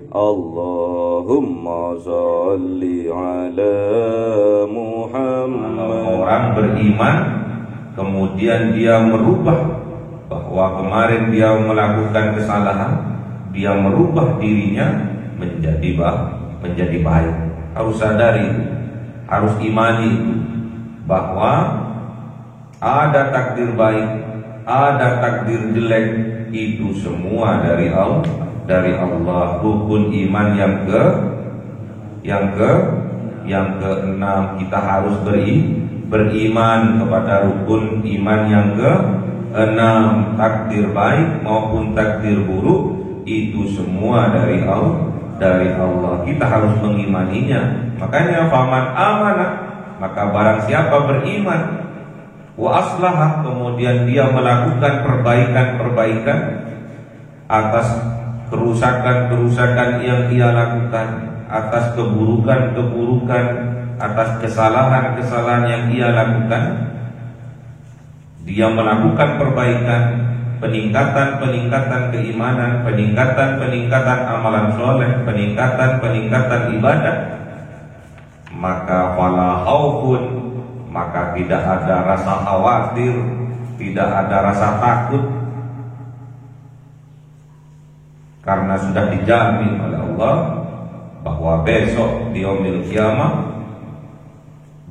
Allahumma sholli ala Muhammad. Orang beriman kemudian dia merubah, bahwa kemarin dia melakukan kesalahan, dia merubah dirinya menjadi baik. Harus sadari, harus imani bahwa ada takdir baik, ada takdir jelek, itu semua dari Allah. Rukun iman yang keenam, kita harus beriman kepada rukun iman yang keenam. Takdir baik maupun takdir buruk itu semua dari Allah. Kita harus mengimaninya. Makanya faman amanah, maka barang siapa beriman, wa aslaha, kemudian dia melakukan perbaikan atas kerusakan yang ia lakukan, atas keburukan, atas kesalahan yang ia lakukan, dia melakukan perbaikan, peningkatan keimanan, peningkatan amalan soleh, peningkatan ibadah, maka fala khaufun, maka tidak ada rasa khawatir, tidak ada rasa takut, karena sudah dijamin oleh Allah bahwa besok di yaumil qiyamah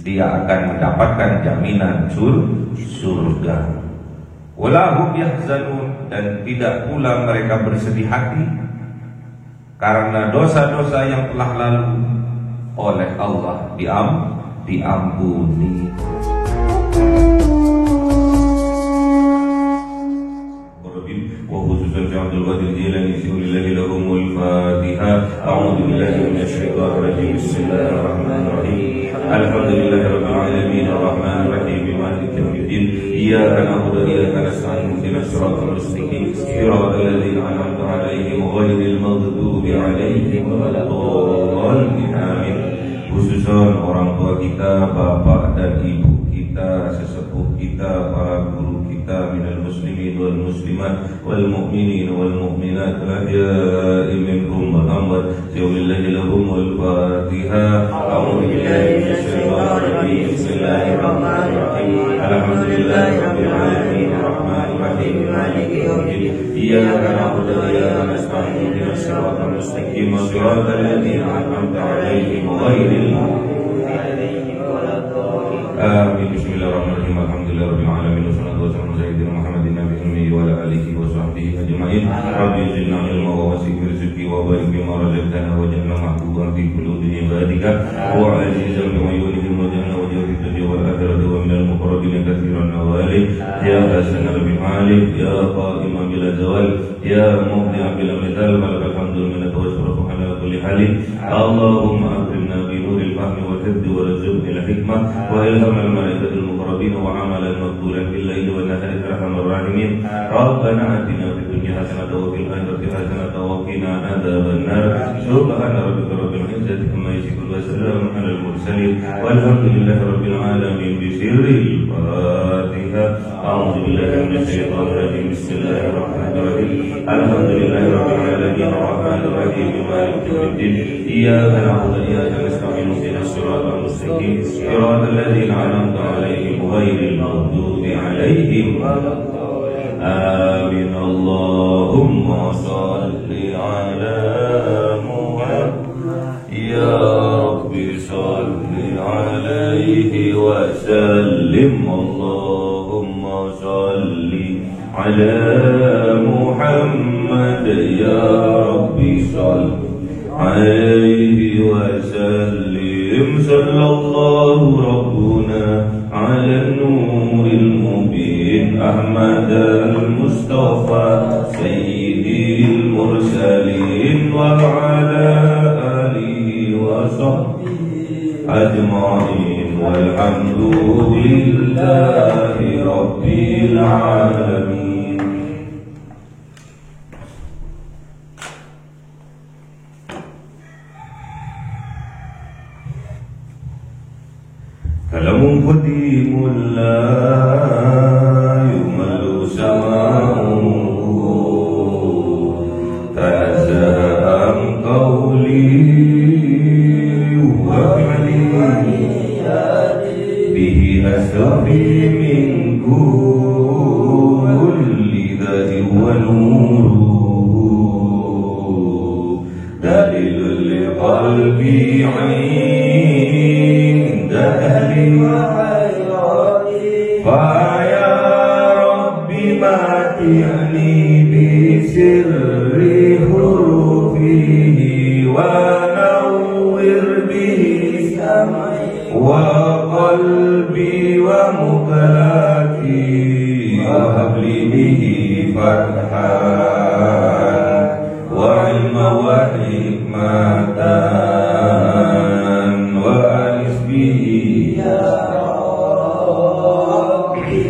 dia akan mendapatkan jaminan surga. Walahum yahzanun, dan tidak pula mereka bersedih hati karena dosa-dosa yang telah lalu oleh Allah diampuni. وخصوصا في عبد القادر الجيلاني سئل الله لهم الفاتحة. أعوذ بالله من الشيطان الرجيم. بسم الله الرحمن الرحيم. الحمد لله رب العالمين الرحمن الرحيم مالك يوم الدين. إياك نعبد وإياك نستعين اهدنا الصراط المستقيم صراط الذين أنعمت عليهم غير المغضوب عليهم ولا الضالين. آمين. Khususan orang tua kita, bapak dan ibu kita, sesepuh kita, para guru kita, minal muslimin wal muslimat wal mu'minin wal mu'minat ahya'i minhum wal amwat. Bismillahi lahum wal fatihah. A'udzu billahi minasy syaithanir rajim. Bismillahirrahmanirrahim. Alhamdulillahi rabbil alamin arrahmanir rahim maliki yaumiddin. Iyyaka na'budu wa iyyaka nasta'in ihdinas siratal mustaqim siratal ladzina an'amta 'alaihim ghairil maghdubi 'alaihim waladdallin. Amin. Bismillahirrahmanirrahim. Alhamdulillahirabbil alamin wassalatu wassalamu ala sayyidina Muhammadin nabiyil ummi wa ala alihi wa sahbihi ajma'in. Rabbi zidna ilma wa wasi' rizqi wa barik bima razaqtana waj'alna mahbuban fi qulubi ibadika wa 'azizan bi 'uyunihim waj'alna wajhaka fid wal akhirati wa minal muqarrabin katsiran nawali. Ya hasanal bihalik, ya qa'iman bila zawal, ya mubdi'an bila mithal, malakal hamdu minna wa syuruhu ala kulli halin. Allahumma akrimna bi nuril fahmi wal hifdzi wa rizqi al hikmah wa ilhamil malaikatil muqarrabin wa amalan maqbulan bil laili wan nahari arhamar rahimin. Rabbana atina fid dunya hasanatan wa fil akhirati hasanatan wa qina adzaban nar. Subhana rabbika rabbil izzati amma yasifun wa salamun alal mursalin walhamdulillahi rabbil alamin. Bi sirril Fatihah. A'udzu billahi minasy syaithanir rajim. Bismillahirrahmanir rahim. Alhamdulillahi rabbil alamin arrahmanir rahim maliki yaumiddin. Iyyaka na'budu wa iyyaka nasta'in ihdinas siratal mustaqim siratal ladzina an'amta 'alaihim ghairil maghdubi 'alaihim waladdallin. Amin. Allahumma shalli 'ala Muhammad. Ya Rabbi shalli 'alaihi wa sallim. Allahumma shalli 'ala Muhammad. Ya Rabbi shalli 'alaihi wa sallim. Sallallahu rabbuna 'ala nuril mubin Ahmad al-Mustafa sayyidil mursalin wa 'ala alihi wa sahbihi ajma'in walhamdulillahi rabbil alamin. Kalamun qadimul la yumallu sama'u tanazzaha amqaw قلبي عند أهل الخيرات فيا رب متعني بسر حروفه ونور به سمعي وقلبي ومقلاتي وهب لي به فتحا وعلما وحكمة وأنس به يا ربي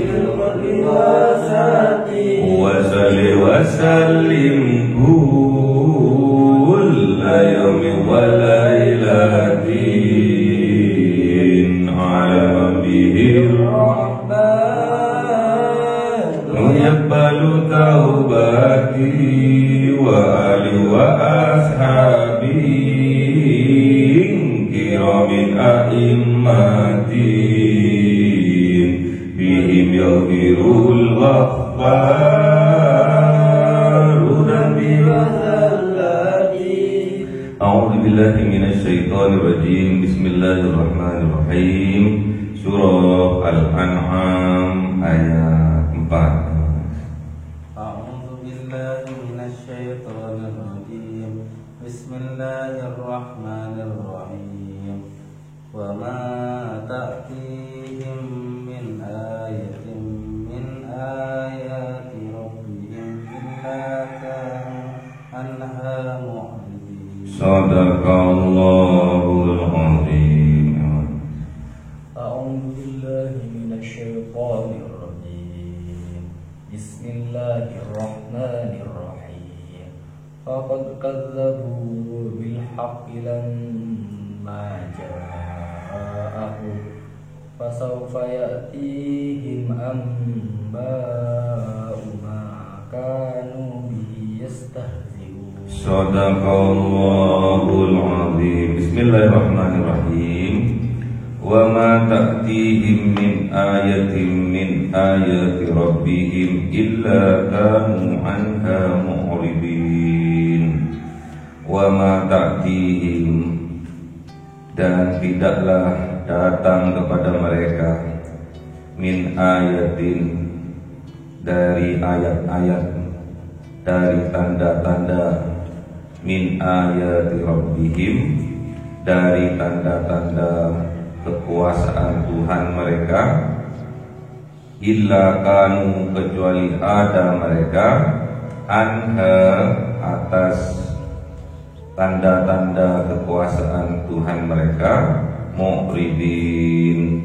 وصل وسلم كل يوم وليلة على من به الرحمن يقبل توبتي وآلي وأصحابي كرام أئمتي بهم يغفر الغفار ذنبي وزلاتي. أعوذ بالله من الشيطان الرجيم. بسم الله الرحمن الرحيم. Surah Al-An'am ayat 4. Bismillahirrahmanirrahim. Wa ma ta'tihim min ayatin min ayati rabbihim illa kanu anha mu'ridin. Sadaqallahul azim. A'udzu billahi minasy syaithanir rajim. Bismillahirrahmanirrahim. Faqad kadzdzabu bil haqqi lamma ja'ahum fasawfa ya'tihim anba'u ma kanu bihi yastahzi'un. Sadaqallahul azim. Bismillahirrahmanirrahim. Wa ma ta'tihim min ayatin min ayati rabbihim illa kanu anha mu'ridin. Wa ma ta'tihim, dan tidaklah datang kepada mereka, min ayatin, dari ayat-ayat, dari tanda-tanda, min ayati rabbihim, dari tanda-tanda kekuasaan Tuhan mereka, illa kanu, kecuali ada mereka, anha, atas tanda-tanda kekuasaan Tuhan mereka, mu'ridin,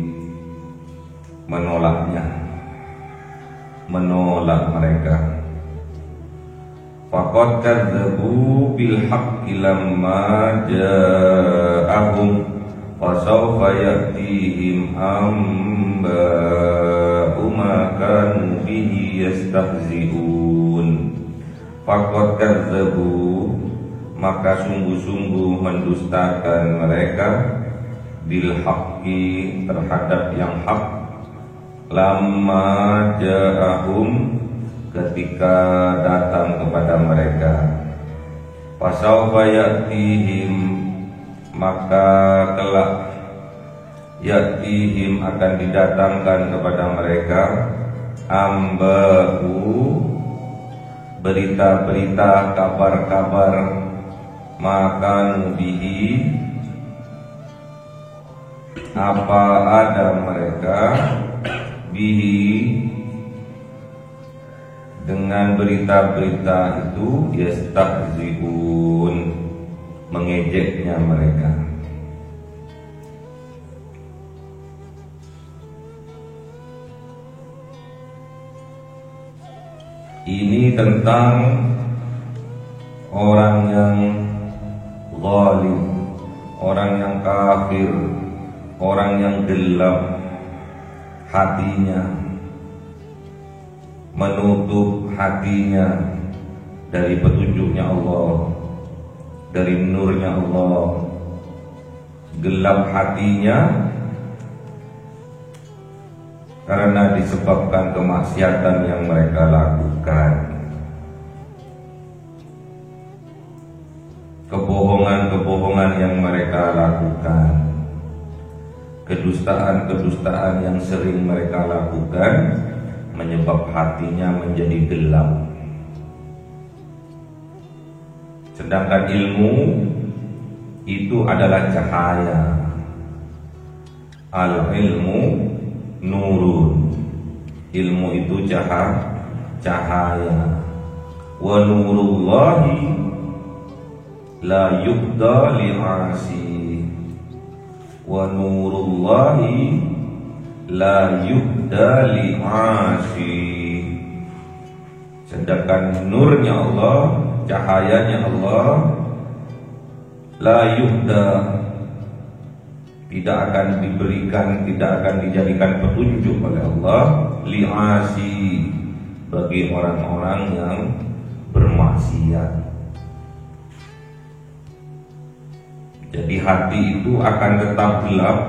menolaknya, menolak mereka. Faqad kadzdzabu bil haqqi lamma ja'ahum fasawfa ya'tihim anba'u ma kanu bihi yastahzi'un. Faqad kadzdzabu, maka sungguh-sungguh mendustakan mereka, bil haqqi, terhadap yang hak, lamma ja'ahum, ketika datang kepada mereka, fasawfa ya'tihim, maka kelak ya'tihim, akan didatangkan kepada mereka, amba'u, berita-berita, kabar-kabar, makan bihi, apa ada mereka, bihi, dengan berita-berita itu, yastahzi'un, mengejeknya mereka. Ini tentang orang yang zalim, orang yang kafir, orang yang gelap hatinya, menutup hatinya dari petunjuknya Allah, dari nurnya Allah, gelap hatinya karena disebabkan kemaksiatan yang mereka lakukan, kebohongan-kebohongan kebohongan yang mereka lakukan, kedustaan-kedustaan yang sering mereka lakukan menyebab hatinya menjadi gelap. Sedangkan ilmu itu adalah cahaya. Al-ilmu nurun. Ilmu itu cahaya. Wa nurullahi la yubda li'asi. Wa nurullahi la yubda li'asi. Sedangkan nurnya Allah, cahayanya Allah, la yubda, tidak akan diberikan, tidak akan dijadikan petunjuk oleh Allah, li'asi, bagi orang-orang yang bermaksiat. Jadi hati itu akan tetap gelap,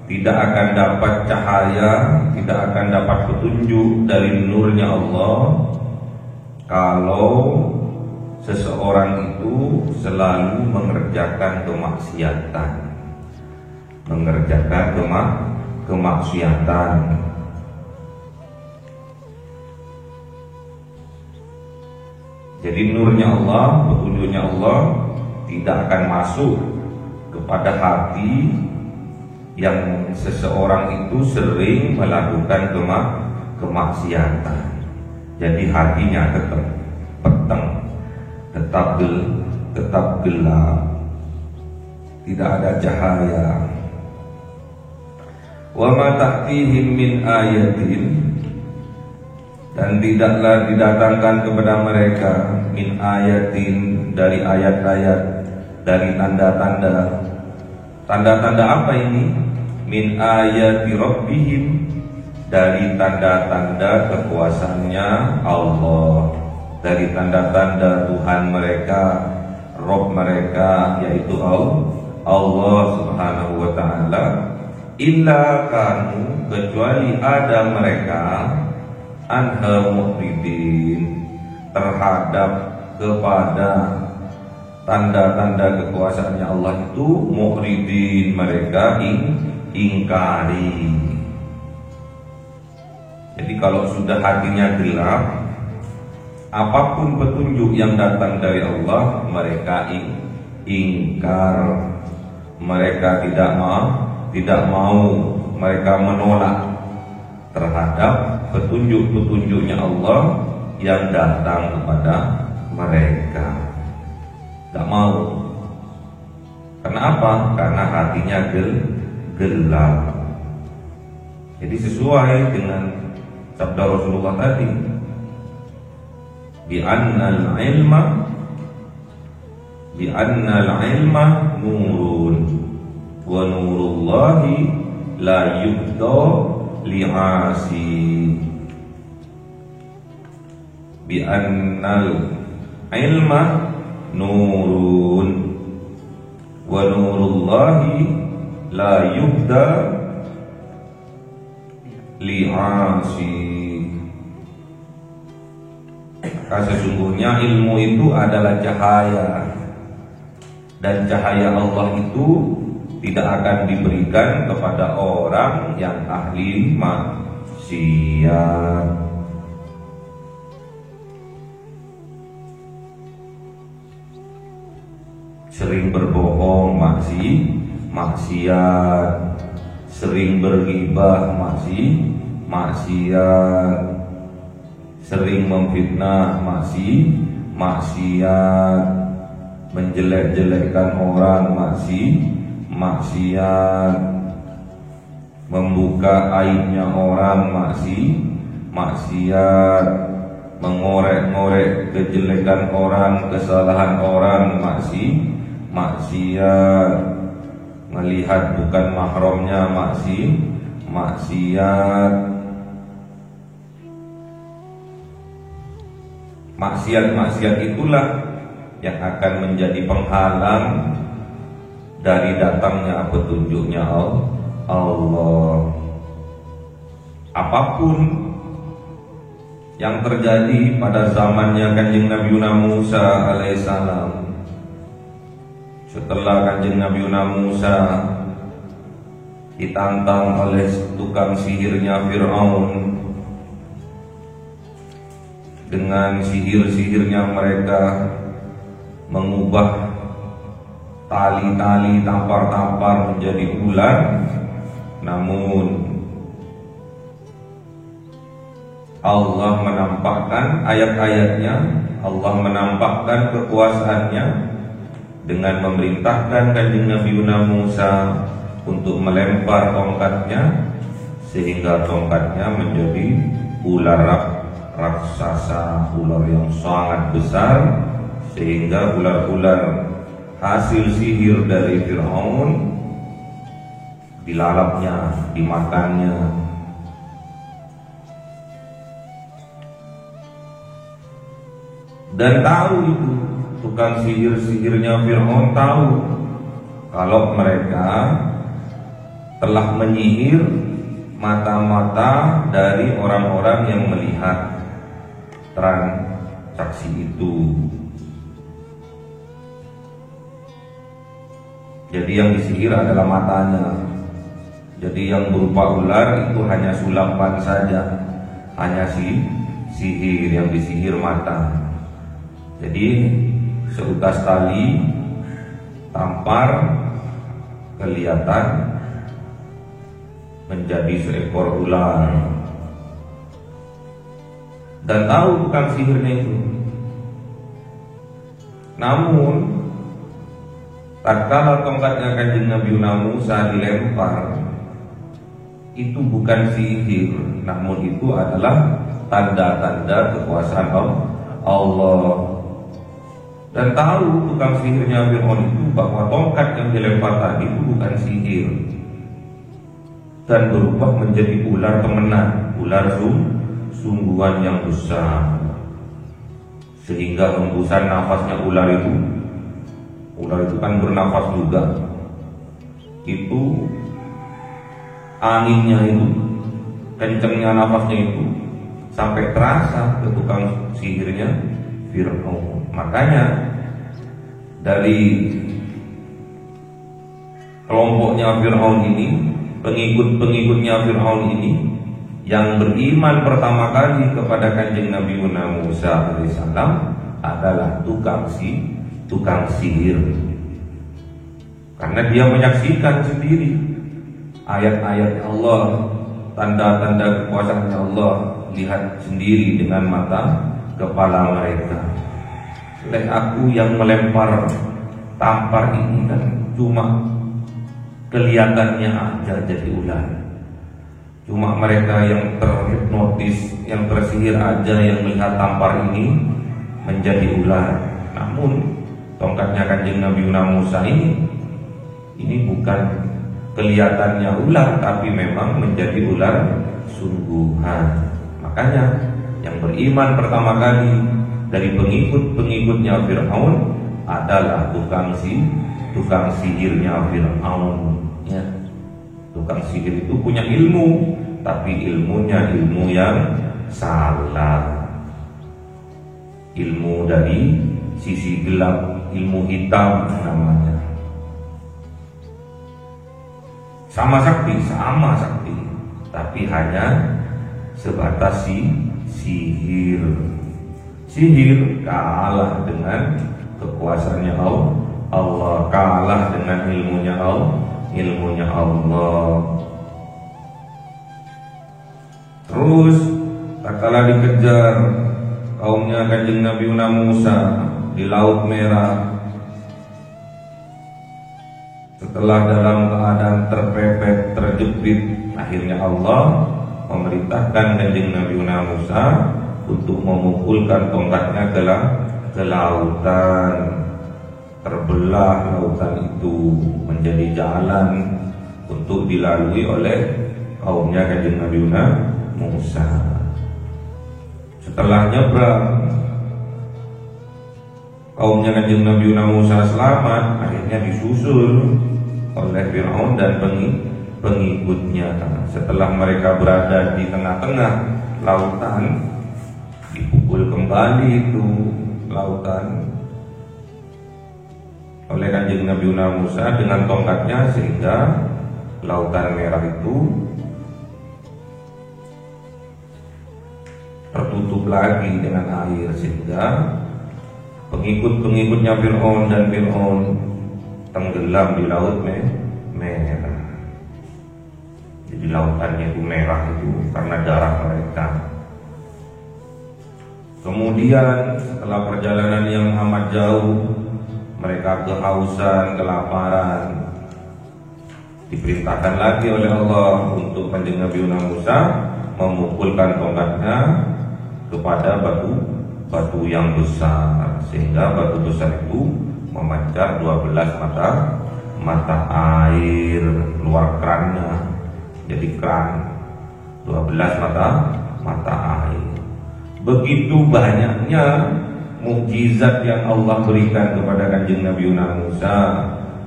tidak akan dapat cahaya, tidak akan dapat petunjuk dari nurnya Allah kalau seseorang itu selalu mengerjakan kemaksiatan. Jadi nurnya Allah, petunjuknya Allah tidak akan masuk kepada hati yang seseorang itu sering melakukan kemaksiatan. Jadi hatinya tetap peteng, tetap gelap, tidak ada cahaya. Wa ma ta'tihim min ayatin, dan tidaklah didatangkan kepada mereka min ayatin, dari ayat-ayat, dari tanda-tanda. Tanda-tanda apa ini? Min ayati rabbihim, dari tanda-tanda kekuasaannya Allah, dari tanda-tanda Tuhan mereka, Rabb mereka, yaitu Allah Subhanahu wa ta'ala. Illa kanu, kecuali ada mereka, anha mu'ridin, terhadap kepada tanda-tanda kekuasaannya Allah itu mu'ridin, mereka ingkari. Jadi kalau sudah hatinya gelap, apapun petunjuk yang datang dari Allah mereka ingkar, mereka tidak mau, mereka menolak terhadap petunjuk-petunjuknya Allah yang datang kepada mereka. Tidak mau. Kenapa? Karena hatinya gelap. Jadi sesuai dengan sabda Rasulullah tadi, bi annal ilma nurun wa nurullahi la yubda li'asi. Bi annal ilma nurun wa nurullahi la yubda li'asi. Karena sesungguhnya ilmu itu adalah cahaya, dan cahaya Allah itu tidak akan diberikan kepada orang yang ahli maksiat. Sering berbohong maksiat, sering berghibah maksiat, sering memfitnah maksiat, menjelek-jelekkan orang maksiat, membuka aibnya orang maksiat, mengorek-ngorek kejelekan orang, kesalahan orang maksiat, melihat bukan mahramnya maksiat. Maksiat itulah yang akan menjadi penghalang dari datangnya petunjuknya Allah. Apapun yang terjadi pada zamannya Kanjeng Nabi Musa alaihissalam, setelah Kanjeng Nabi Musa ditantang oleh tukang sihirnya Fir'aun. Dengan sihir-sihirnya mereka mengubah tali-tali tampar-tampar menjadi ular. Namun Allah menampakkan ayat-ayatnya, Allah menampakkan kekuasaannya dengan memerintahkan Kanjeng Nabi Musa untuk melempar tongkatnya, sehingga tongkatnya menjadi ular raksasa, ular yang sangat besar, sehingga ular-ular hasil sihir dari Fir'aun dilalapnya, dimakannya. Dan tahu itu tukang sihir-sihirnya Fir'aun tahu kalau mereka telah menyihir mata-mata dari orang-orang yang melihat transaksi itu. Jadi yang disihir adalah matanya. Jadi yang berupa ular itu hanya sulapan saja, hanya sihir yang disihir mata. Jadi seutas tali tampar kelihatan menjadi seekor ular. Dan tahu tukang sihirnya itu. Namun tatkala tongkatnya Kanjeng Nabi Musa dilempar, itu bukan sihir, namun itu adalah tanda-tanda kekuasaan Allah. Dan tahu tukang sihirnya Fir'aun itu bahwa tongkat yang dilempar tadi itu bukan sihir, dan berubah menjadi ular temenan, ular sungguhan yang besar, sehingga hembusan nafasnya ular itu kan bernafas juga, itu anginnya itu, kencengnya nafasnya itu sampai terasa ke tukang sihirnya Fir'aun. Makanya dari kelompoknya Fir'aun ini, pengikut-pengikutnya Fir'aun ini, yang beriman pertama kali kepada Kanjeng Nabi Musa alaihissalam adalah tukang sihir. Karena dia menyaksikan sendiri ayat-ayat Allah, tanda-tanda kekuasaannya Allah, lihat sendiri dengan mata kepala mereka. Oleh aku yang melempar tampar ini kan cuma kelihatannya aja jadi ular. Cuma mereka yang terhipnotis, yang tersihir aja yang melihat tampar ini menjadi ular. Namun tongkatnya Kanjeng Nabi Musa ini bukan kelihatannya ular, tapi memang menjadi ular sungguhan. Makanya yang beriman pertama kali dari pengikut-pengikutnya Fir'aun adalah tukang sihirnya Fir'aun. Ya. Tukang sihir itu punya ilmu, tapi ilmunya ilmu yang salah. Ilmu dari sisi gelap, ilmu hitam namanya. Sama sakti, tapi hanya sebatas sihir. Sihir kalah dengan kekuasaannya Allah, kalah dengan ilmunya Allah. Terus tatkala dikejar kaumnya Kanjeng Nabi Musa di Laut Merah, setelah dalam keadaan terpepet, terjepit, akhirnya Allah memerintahkan Kanjeng Nabi Musa untuk memukulkan tongkatnya ke lautan. Terbelah lautan itu menjadi jalan untuk dilalui oleh kaumnya Kanjeng Nabi Musa. Setelah nyebrang, kaumnya Kanjeng Nabi Musa selamat, akhirnya disusul oleh Fir'aun dan pengikutnya. Setelah mereka berada di tengah-tengah lautan, dipukul kembali itu lautan. oleh Kanjeng Nabi Musa dengan tongkatnya, sehingga lautan merah itu tertutup lagi dengan air, sehingga pengikut-pengikutnya Fir'aun dan Fir'aun tenggelam di laut merah. Jadi lautannya itu merah itu karena darah mereka. Kemudian setelah perjalanan yang amat jauh, mereka kehausan, kelaparan. Diperintahkan lagi oleh Allah untuk Kanjeng Nabi Musa memukulkan tongkatnya kepada batu yang besar, sehingga batu besar itu memancar 12 mata air keluar kerannya. Jadi keran 12 mata air. Begitu banyaknya mukjizat yang Allah berikan kepada Kanjeng Nabi Musa,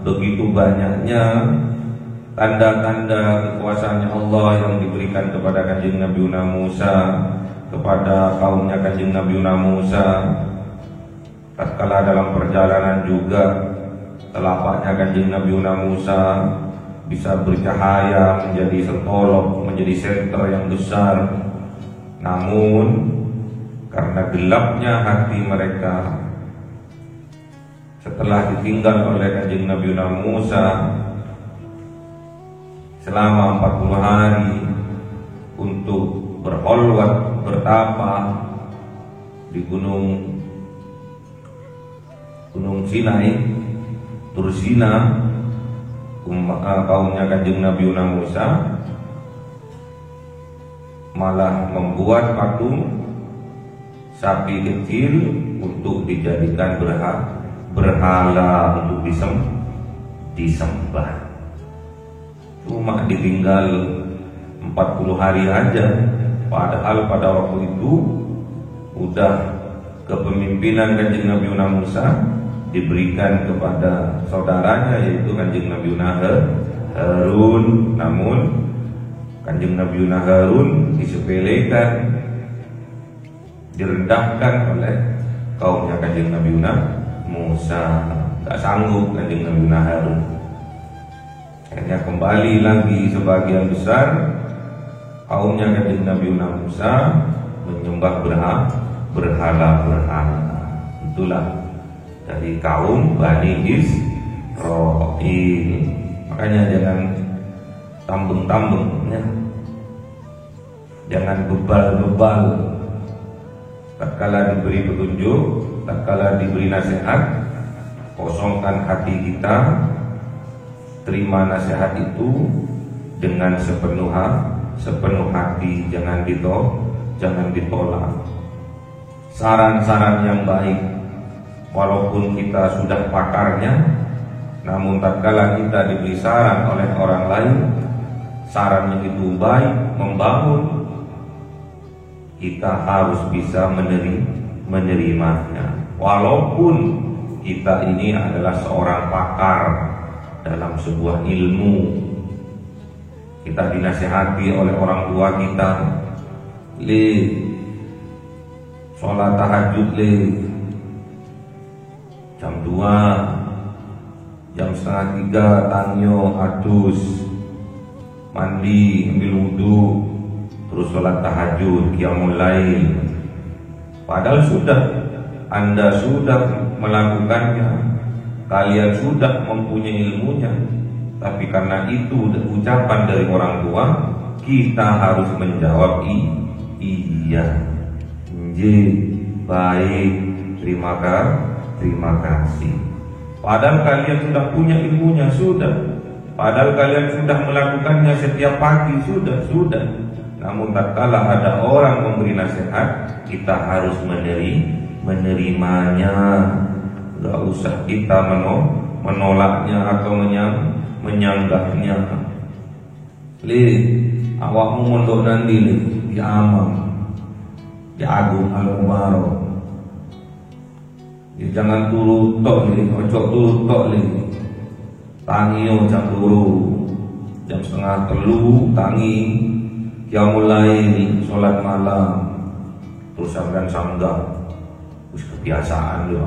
begitu banyaknya tanda-tanda kekuasaannya Allah yang diberikan kepada Kanjeng Nabi Musa, kepada kaumnya Kanjeng Nabi Musa. Tatkala dalam perjalanan juga telapaknya Kanjeng Nabi Musa bisa bercahaya, menjadi sentolok, menjadi senter yang besar. Namun karena gelapnya hati mereka setelah ditinggal oleh Kanjeng Nabi Musa selama 40 hari untuk berholwat, bertapa di gunung Sinai, Tur Sina, kaumnya Kanjeng Nabi Musa malah membuat patung sapi kecil untuk dijadikan berhala untuk disembah. Cuma ditinggal 40 hari aja, padahal pada waktu itu udah kepemimpinan Kanjeng Nabi Musa diberikan kepada saudaranya, yaitu Kanjeng Nabi Harun. Namun Kanjeng Nabi Harun disepelekan, direndahkan oleh kaumnya Kanjeng Nabi Musa. Gak sanggup Kanjeng Nabi Harun. Akhirnya kembali lagi sebagian besar kaumnya Kanjeng Nabi Musa menyembah berhala-berhala. Itulah dari kaum Bani Israil. Makanya jangan tambeng-tambeng ya. Jangan bebal-bebal. Tatkala diberi petunjuk, tatkala diberi nasihat, kosongkan hati kita, terima nasihat itu dengan sepenuh hati, jangan ditolak. Saran-saran yang baik, walaupun kita sudah pakarnya, namun tatkala kita diberi saran oleh orang lain, sarannya itu baik, membangun, kita harus bisa menerimanya. Walaupun kita ini adalah seorang pakar dalam sebuah ilmu, kita dinasihati oleh orang tua kita, sholat tahajud jam 2, jam setengah 3 tanyo adus, mandi, ambil wudhu, terus sholat tahajud, qiyamul lail. Padahal Anda sudah melakukannya, kalian sudah mempunyai ilmunya, tapi karena itu ucapan dari orang tua, kita harus menjawab iya, baik, terima kasih. Padahal kalian sudah punya ilmunya, sudah. Padahal kalian sudah melakukannya setiap pagi, sudah. Namun tatkala ada orang memberi nasihat, kita harus menerimanya. Gak usah kita menolaknya atau menyanggahnya. Awakmu mondok nanti di Amang, di Agung Al-Mubarak. Jangan turu tok ojo turu tok Tangio jam 2, jam setengah 3 tangi, qiyamul lail, sholat malam, terus sampean sanggah, terus kebiasaan ya.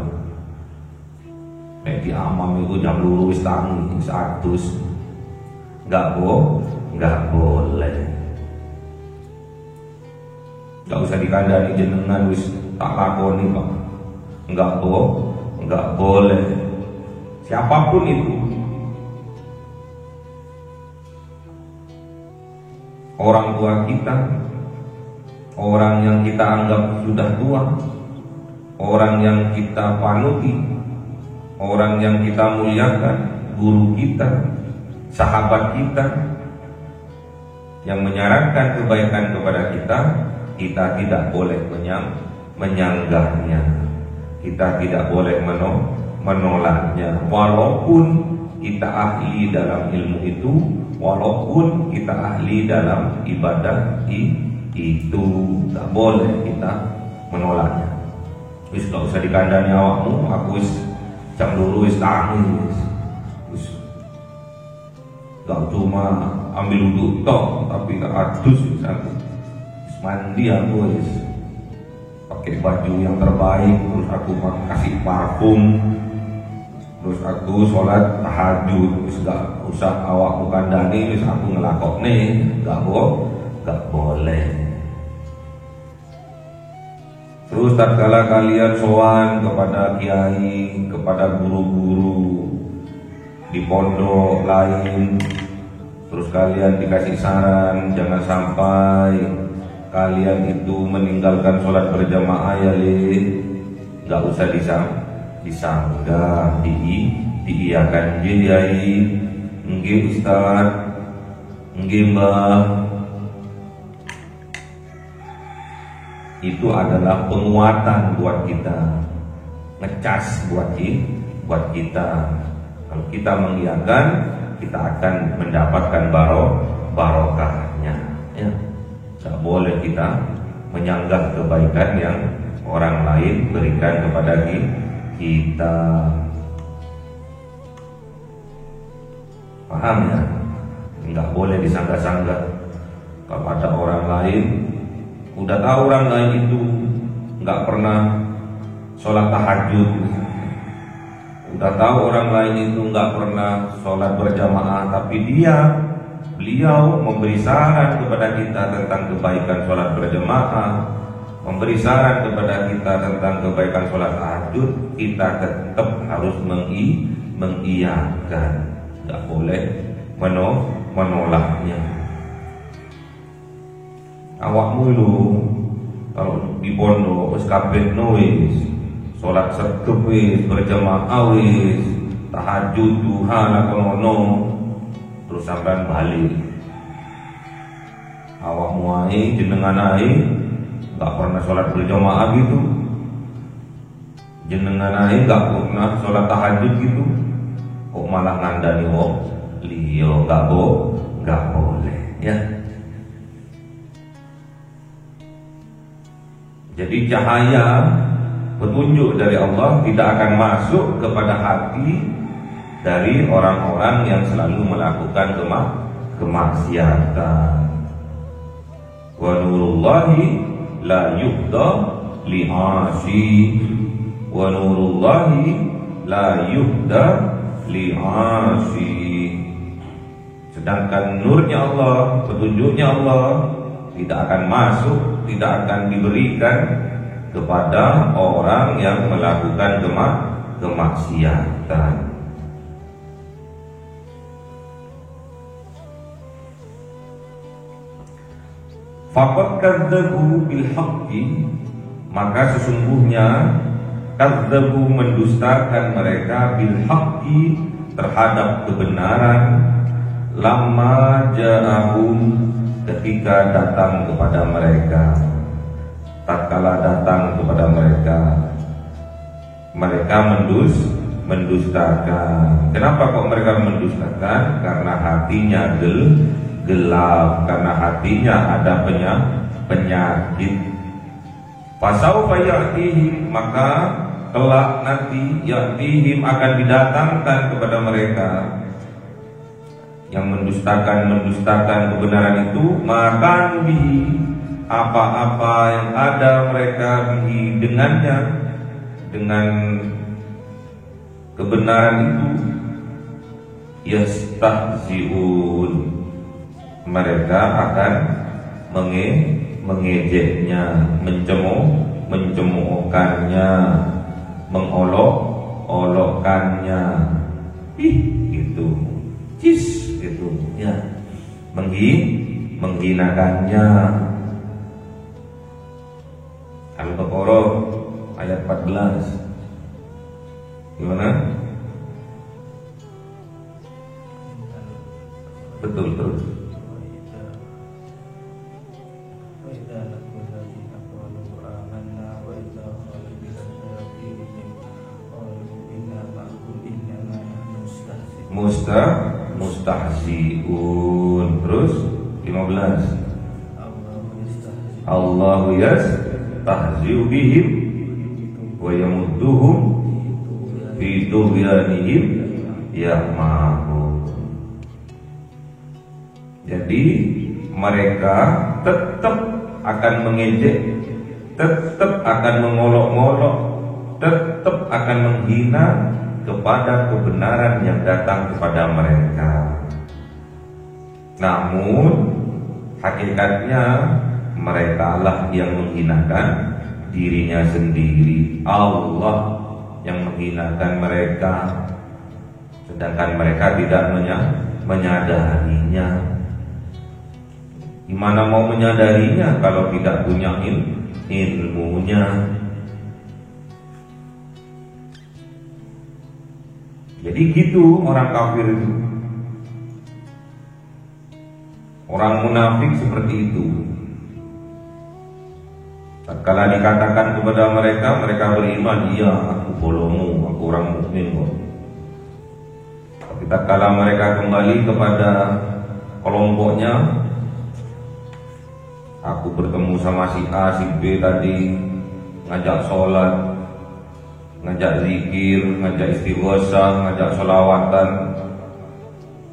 Nek di amam itu jam luru wis tangi 100. Enggak boleh. Enggak usah dikandani jenengan wis tak lakoni, Pak. Enggak boleh. Siapapun itu. Orang tua kita, orang yang kita anggap sudah tua, orang yang kita panuti, orang yang kita muliakan, guru kita, sahabat kita, yang menyarankan kebaikan kepada kita tidak boleh menyanggahnya, kita tidak boleh menolaknya, walaupun kita ahli dalam ilmu itu, walaupun kita ahli dalam ibadah itu, tak boleh kita menolaknya. Wis gak usah dikandani awakmu, aku wis jam dulu wis tangi wis gak cuma ambil wudhu tok, tapi adus wis aku wis mandi, aku wis pakai baju yang terbaik, terus aku kasih parfum, terus aku sholat tahajud, wis gak usah awakmu kandani, wis aku ngelakokne, gak boleh. Terus tatkala kalian sowan kepada kiai, kepada guru-guru di pondok lain, terus kalian dikasih saran jangan sampai kalian itu meninggalkan sholat berjamaah ya le, nggak usah disanggah, diiyakan kiai, nggih ustaz, nggih mbah. Itu adalah penguatan buat kita, ngecas buat kita. Kalau kita mengiyakan, kita akan mendapatkan barokahnya. Ya, tak boleh kita menyanggah kebaikan yang orang lain berikan kepada kita. Paham ya? Enggak boleh disanggah-sanggah kepada orang lain. Udah tahu orang lain itu nggak pernah sholat tahajud, udah tahu orang lain itu nggak pernah sholat berjamaah, tapi beliau memberi saran kepada kita tentang kebaikan sholat berjamaah, memberi saran kepada kita tentang kebaikan sholat tahajud, kita tetap harus mengiyakan, nggak boleh menolaknya. Awakmu lu kalau di pondok wis kabeh wis salat sergep wis berjamaah wis tahajud duha lakono, terus sampean balik awakmu ae jenengan ae enggak pernah salat berjamaah gitu, jenengan ae enggak pernah salat tahajud gitu, kok malah ngandani wong liya, enggak boleh ya. Jadi cahaya petunjuk dari Allah tidak akan masuk kepada hati dari orang-orang yang selalu melakukan kemaksiatan. Wa nurullahi la yuhda li'asi, wa nurullahi la yuhda li'asi. Sedangkan nurnya Allah, petunjuknya Allah tidak akan masuk, tidak akan diberikan kepada orang yang melakukan kemaksiatan. Faqad kadzabu bil haqqi, maka sesungguhnya kadzabu mendustakan mereka bil haqqi terhadap kebenaran, lamma ja'ahum ketika datang kepada mereka, tatkala datang kepada mereka mendustakan. Kenapa kok mereka mendustakan? Karena hatinya gelap, karena hatinya ada penyakit. Fasaufa ya'tihim, maka kelak nanti ya'tihim akan didatangkan kepada mereka yang mendustakan kebenaran itu, maka bihi, apa-apa yang ada mereka bihi dengannya, dengan kebenaran itu yastahzi'un, mereka akan mengejeknya, mencemoohkannya, mengolok-olokkannya, gitu, gitu ya, menghinakannya. Al-Baqarah ayat 14. Gimana? Betul terus. Mustahzi'un. Terus 15. Allahu yastahzi'u bihim wa yamudduhum fi tughyanihim ya'mahun. Jadi mereka tetap akan mengejek, tetap akan mengolok-olok, tetap akan menghina kepada kebenaran yang datang kepada mereka. Namun hakikatnya mereka lah yang menghinakan dirinya sendiri. Allah yang menghinakan mereka, sedangkan mereka tidak menyadarinya. Gimana mau menyadarinya kalau tidak punya ilmunya? Jadi gitu orang kafir itu. Orang munafik seperti itu. Tatkala dikatakan kepada mereka, mereka beriman, iya aku bolomu, aku orang mukmin kok. Tapi tatkala mereka kembali kepada kelompoknya, aku bertemu sama si A, si B tadi, ngajak sholat, ngajak zikir, ngajak istighosah, ngajak sholawatan,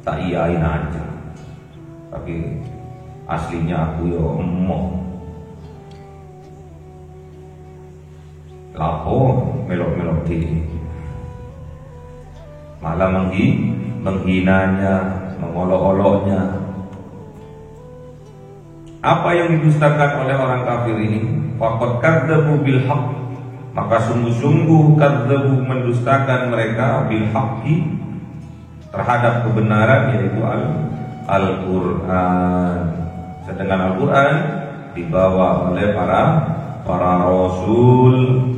tak iyain aja. Tapi aslinya aku yo emoh. Lapo melok-melok di, malah menghinanya, mengolok-oloknya. Apa yang didustakan oleh orang kafir ini? Faqad kadzabu bil haqq, maka sungguh-sungguh kadzabu, mendustakan mereka bil haqqi, terhadap kebenaran, yaitu Al-Quran. Sedangkan Al-Quran dibawa oleh para rasul.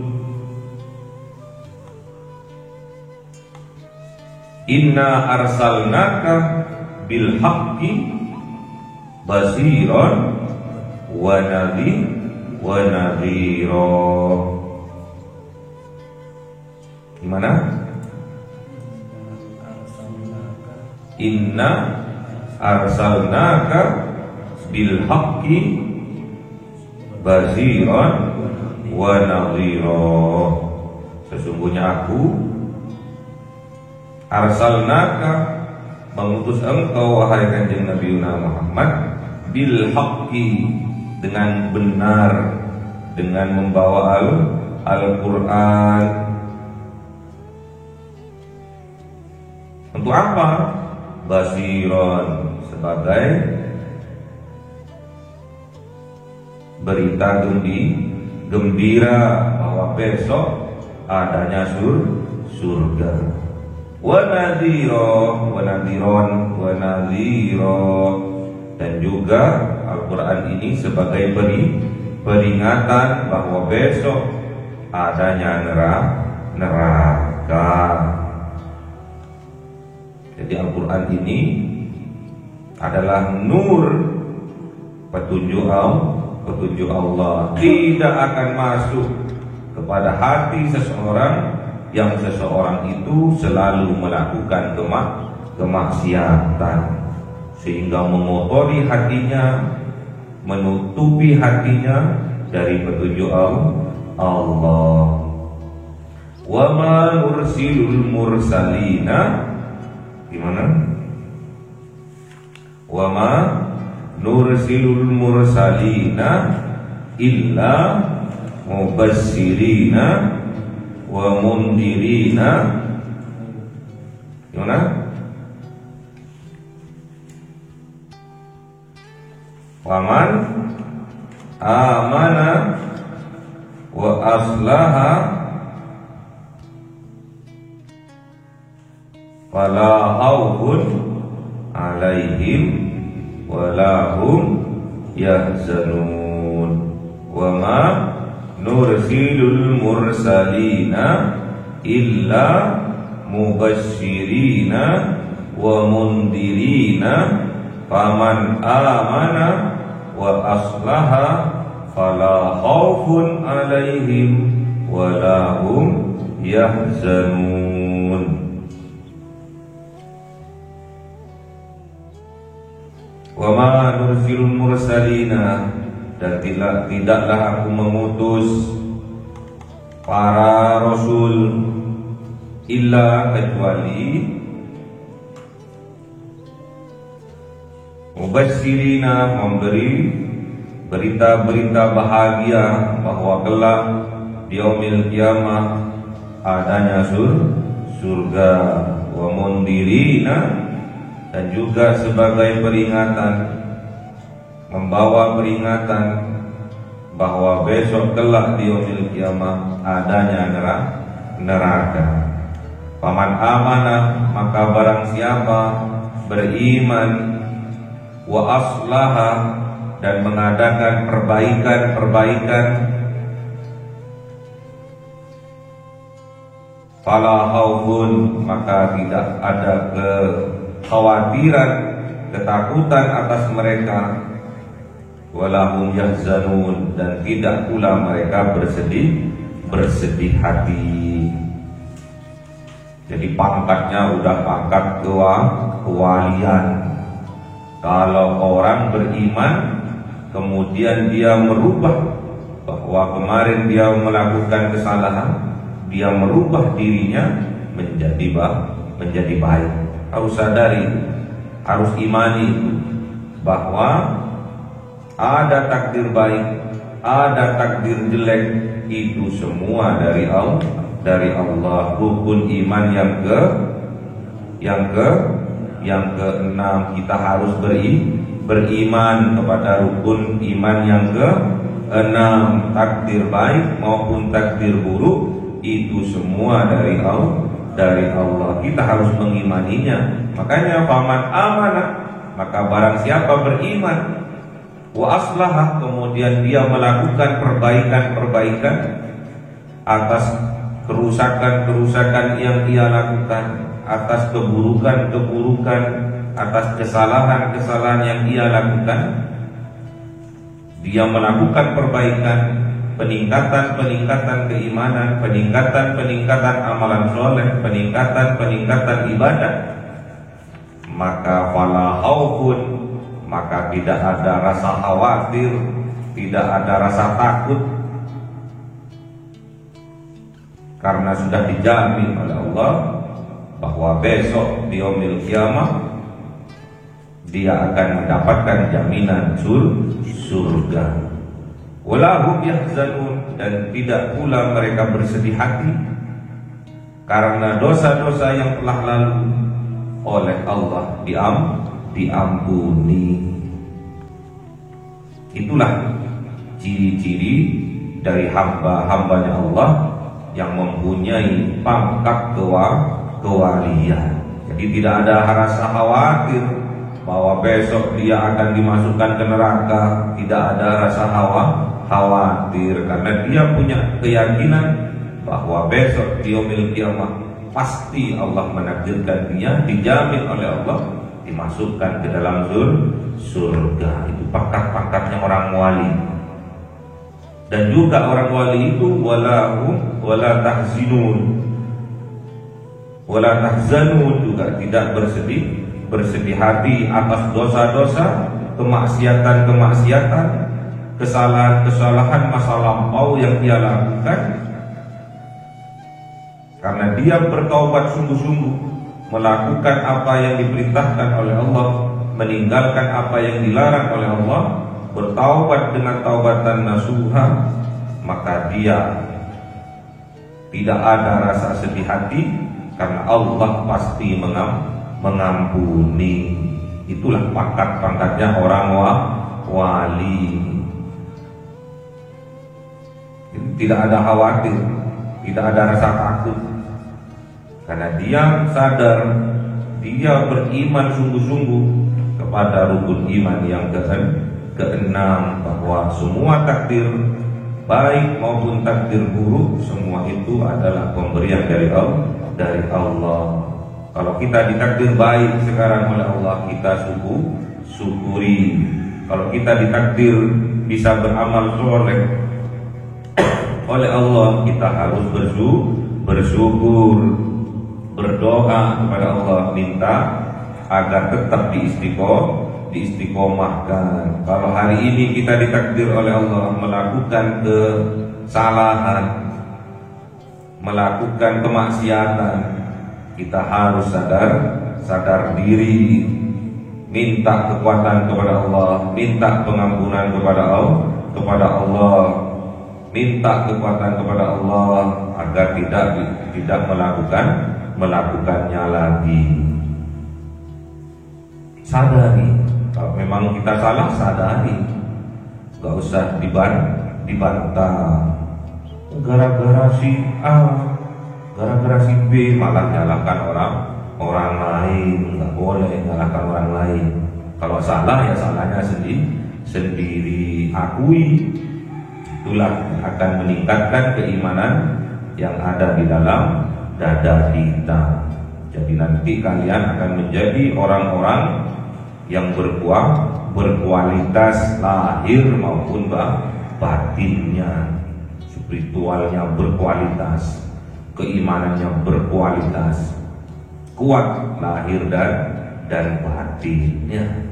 Inna arsalnaka bil haqqi basiran wa nadhira. Gimana? Inna arsalnaka bil haqqi basiran wa nadhira. Sesungguhnya aku arsalnaka, mengutus engkau wahai kanjeng Nabi Muhammad, bil haqqi, dengan benar, dengan membawa Al-Quran. Untuk apa? Basiron, sebagai berita gembira bahwa besok adanya surga. Wa nadhiron, dan juga Al-Quran ini sebagai peringatan bahwa besok adanya neraka. Jadi Al-Quran ini adalah nur, petunjuk Allah, tidak akan masuk kepada hati seseorang yang seseorang itu selalu melakukan kemaksiatan, sehingga mengotori hatinya, menutupi hatinya dari petunjuk Allah. Wa ma nursilul mursalina, gimana? Wa ma nursilul mursalina illa mubassirina wa mundirina Gimana? Waman amana wa aslaha fala khaufun alaihim wala hum yahzanun. Wa ma nursilul mursalina illa mubashshirina wa mundirina faman amana wa aslaha fala khaufun alaihim wala hum yahzanun. Wa ma nursilul mursalina, dan tidaklah aku mengutus para rasul illa kecuali mubashshirina, memberi berita-berita bahagia bahwa kelak di yaumil qiyamah adanya surga, wa mundirina, dan juga sebagai peringatan, membawa peringatan bahwa besok kelak di yaumil qiyamah adanya neraka. Paman amanah, maka barang siapa beriman, wa aslaha, dan mengadakan perbaikan, fala khaufun, maka tidak ada kekhawatiran, ketakutan atas mereka, walahum yahzanun, dan tidak pula mereka bersedih hati. Jadi pangkatnya udah pangkat kewalian. Kalau orang beriman kemudian dia merubah, bahwa kemarin dia melakukan kesalahan, dia merubah dirinya menjadi baik. Harus sadari, harus imani bahwa ada takdir baik, ada takdir jelek, itu semua dari Allah. Rukun iman yang keenam, kita harus beriman kepada rukun iman yang keenam. Takdir baik maupun takdir buruk itu semua dari Allah. Kita harus mengimaninya. Makanya faman amanah, maka barang siapa beriman, wa aslaha, kemudian dia melakukan perbaikan atas kerusakan yang dia lakukan, atas keburukan, atas kesalahan yang dia lakukan, dia melakukan perbaikan, peningkatan keimanan, peningkatan amalan soleh, peningkatan ibadah, maka fala khaufun, maka tidak ada rasa khawatir, tidak ada rasa takut, karena sudah dijamin oleh Allah bahwa besok di yaumil qiyamah dia akan mendapatkan jaminan surga. Walahum yahzanun, dan tidak pula mereka bersedih hati karena dosa-dosa yang telah lalu oleh Allah diampuni. Itulah ciri-ciri dari hamba-hambanya Allah yang mempunyai pangkat kewalian. Jadi tidak ada rasa khawatir bahwa besok dia akan dimasukkan ke neraka. Tidak ada rasa khawatir karena dia punya keyakinan bahwa besok di yaumil qiyamah pasti Allah menakdirkan dia, dijamin oleh Allah dimasukkan ke dalam surga. Itu pangkat-pangkatnya orang wali. Dan juga orang wali itu wala tahzanun, juga tidak bersedih hati atas dosa-dosa, kemaksiatan, kesalahan masa lampau yang dia lakukan, karena dia bertaubat sungguh-sungguh, melakukan apa yang diperintahkan oleh Allah, meninggalkan apa yang dilarang oleh Allah, bertaubat dengan taubatan nasuha, maka dia tidak ada rasa sedih hati karena Allah pasti mengampuni. Itulah pangkat-pangkatnya orang wali. Tidak ada khawatir, tidak ada rasa takut, karena dia sadar, dia beriman sungguh-sungguh kepada rukun iman yang keenam, bahwa semua takdir baik maupun takdir buruk, semua itu adalah pemberian dari Allah. Kalau kita ditakdir baik sekarang oleh Allah, kita syukuri. Kalau kita ditakdir bisa beramal soleh oleh Allah, kita harus bersyukur, berdoa kepada Allah, minta agar tetap diistiqomahkan. Kalau hari ini kita ditakdir oleh Allah melakukan kesalahan, melakukan kemaksiatan, kita harus sadar diri, minta kekuatan kepada Allah, minta pengampunan kepada Allah, minta kekuatan kepada Allah agar tidak melakukannya lagi. Sadari, kalau memang kita salah, sadari, gak usah dibantah. Gara-gara si A, gara-gara si B malah nyalahkan orang lain. Gak boleh nyalahkan orang lain. Kalau salah ya salahnya sendiri. Akui. Itulah yang akan meningkatkan keimanan yang ada di dalam dada kita. Jadi nanti kalian akan menjadi orang-orang yang berkualitas lahir maupun batinnya, spiritualnya berkualitas, keimanannya berkualitas, kuat lahir dan batinnya.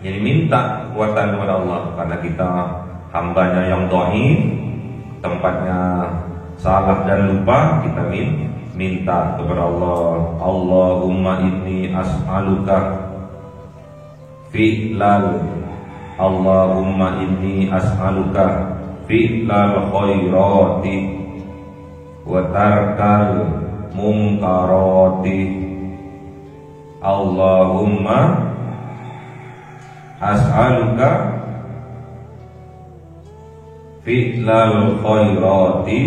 Jadi minta kekuatan kepada Allah, karena kita hambanya yang dhaif, tempatnya salah dan lupa, kita minta kepada Allah. Allahumma inni as'aluka fi'lal, Allahumma inni as'aluka fi'lal khairati wa tarkal munkarati. Allahumma as'aluka fi'lal khairati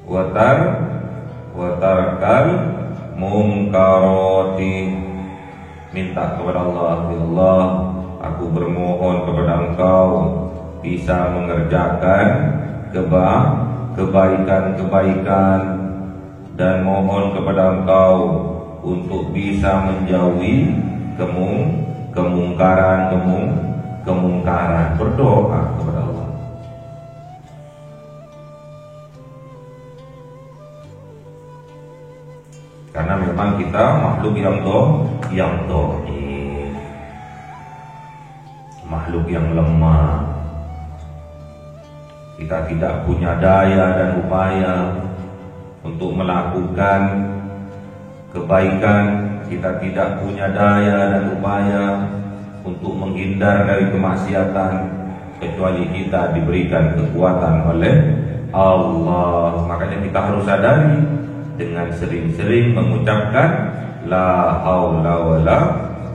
wa tarkal munkarati. Minta kepada Allah, ya Allah, aku bermohon kepada Engkau bisa mengerjakan kebaikan-kebaikan, dan mohon kepada Engkau untuk bisa menjauhi kemungkaran. Berdoa kepada Allah. Karena memang kita makhluk yang dhaif, makhluk yang lemah. Kita tidak punya daya dan upaya untuk melakukan kebaikan. Kita tidak punya daya dan upaya untuk menghindar dari kemaksiatan, kecuali kita diberikan kekuatan oleh Allah. Makanya kita harus sadari dengan sering-sering mengucapkan la haula wala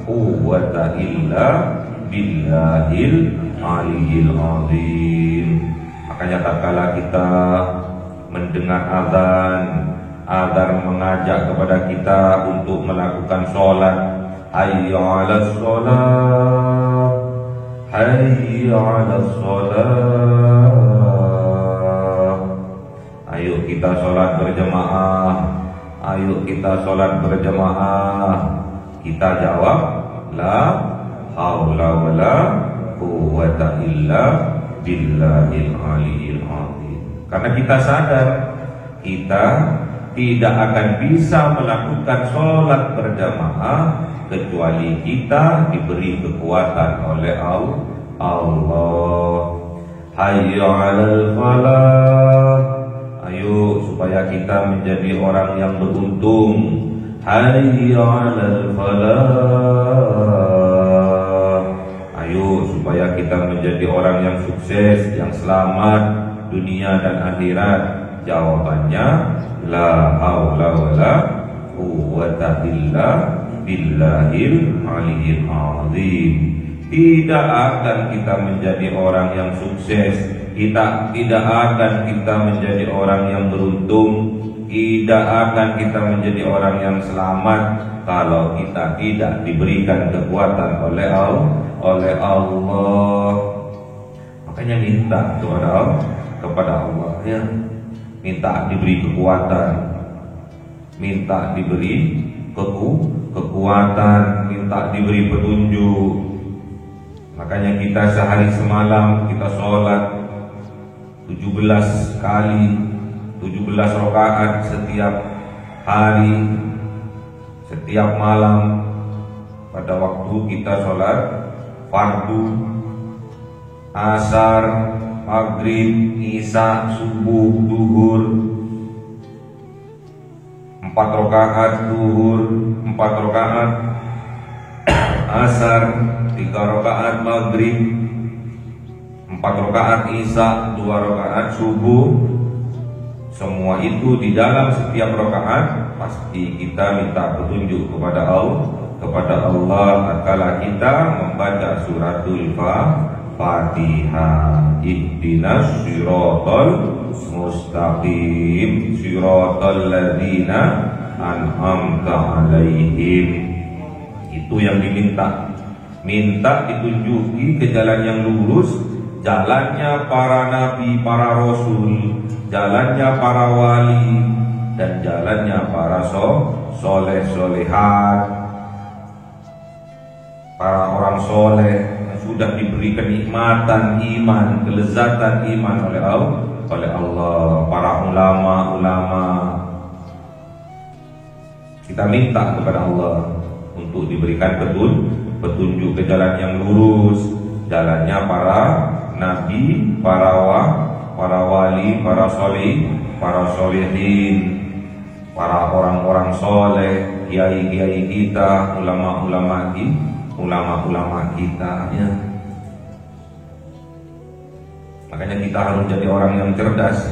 quwwata illa billahil aliyil azim. Makanya tatkala kita mendengar azan mengajak kepada kita untuk melakukan sholat, hayya 'alas sholat, hayya 'alas sholat. Ayo kita sholat berjamaah, ayo kita sholat berjamaah. Kita jawab la haula wala quwwata illa billahil aliyil azim. Karena kita sadar kita tidak akan bisa melakukan sholat berjamaah kecuali kita diberi kekuatan oleh Allah. Hayya 'alal falah. Ayo supaya kita menjadi orang yang beruntung. Hayya 'alal falah. Ayo supaya kita menjadi orang yang sukses, yang selamat. dunia dan akhirat? Jawabannya la haula wala quwwata illa billahil aliyyil azim. Tidak akan kita menjadi orang yang sukses, tidak akan kita menjadi orang yang beruntung, tidak akan kita menjadi orang yang selamat kalau kita tidak diberikan kekuatan oleh Allah. Makanya minta kepada Allah ya. Minta diberi kekuatan, minta diberi kekuatan, minta diberi petunjuk. Makanya kita sehari semalam kita sholat 17 kali, 17 rakaat setiap hari, setiap malam. Pada waktu kita sholat fardu, asar, maghrib, isya, subuh, duhur, 4 rakaat duhur, 4 rakaat asar, 3 rakaat maghrib, 4 rakaat isya, 2 rakaat subuh. Semua itu di dalam setiap rakaat pasti kita minta petunjuk kepada Allah tatkala kita membaca suratul Fatihah. Ihdinas siratal mustaqim, siratal ladzina an'amta 'alaihim. Itu yang diminta. Minta ditunjuki ke jalan yang lurus, jalannya para nabi, para rasul, jalannya para wali, dan jalannya para soleh-solehat, para orang soleh yang sudah diberi kenikmatan iman, kelezatan iman oleh Allah, para ulama. Kita minta kepada Allah untuk diberikan petunjuk ke jalan yang lurus, jalannya para nabi, para wali, para solehin, para orang-orang soleh, kiai-kiai kita, ulama-ulama kita ya. Makanya kita harus jadi orang yang cerdas.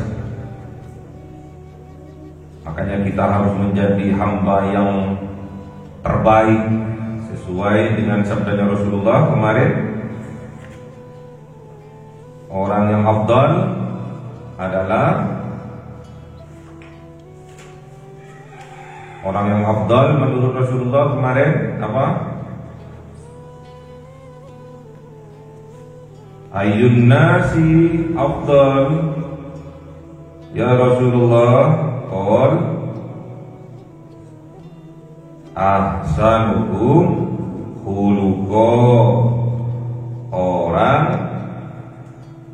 Makanya kita harus menjadi hamba yang terbaik sesuai dengan sabdanya Rasulullah kemarin. Orang yang afdal adalah orang yang afdal menurut Rasulullah kemarin apa? Ayyun nasi afdal ya Rasulullah? Qol ahsanuhum khuluqa. Orang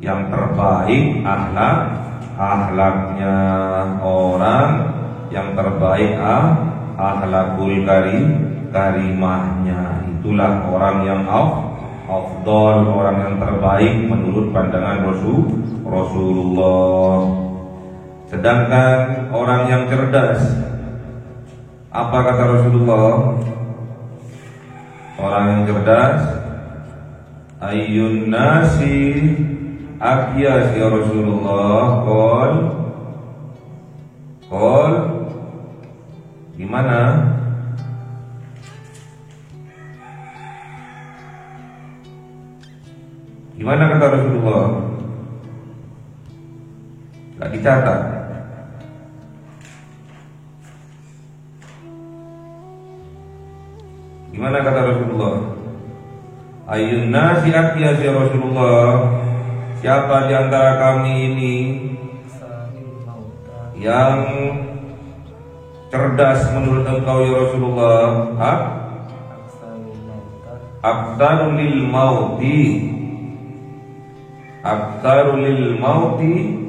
yang terbaik akhlaknya, orang yang terbaik akhlakul karimahnya. Itulah orang yang afdal, orang yang terbaik menurut pandangan Rasulullah. Sedangkan orang yang cerdas, apa kata Rasulullah? Orang yang cerdas, ayyun nasi akyas ya Rasulullah. Qol gimana? Gimana kata Rasulullah? Gak dicatat. Gimana kata Rasulullah? Ayyun nasi akyas ya Rasulullah. Siapa di antara kami ini yang cerdas menurut engkau ya Rasulullah? Aktsarul lil mauti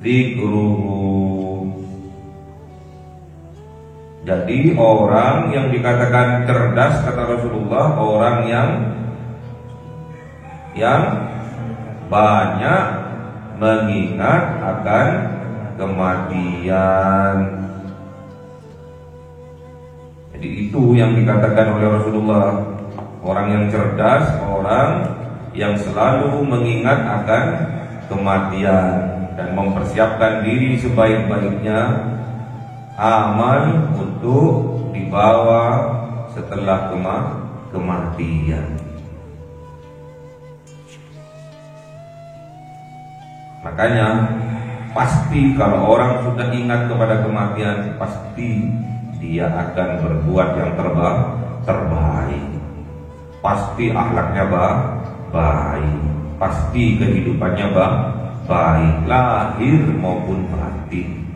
dzikruhu. Jadi orang yang dikatakan cerdas kata Rasulullah, orang yang banyak mengingat akan kematian. Jadi itu yang dikatakan oleh Rasulullah, orang yang cerdas, orang yang selalu mengingat akan kematian dan mempersiapkan diri sebaik-baiknya amal untuk dibawa setelah kematian. Makanya pasti kalau orang sudah ingat kepada kematian, pasti dia akan berbuat yang terbaik. Pasti akhlaknya baik, pasti kehidupannya baik, lahir maupun batin.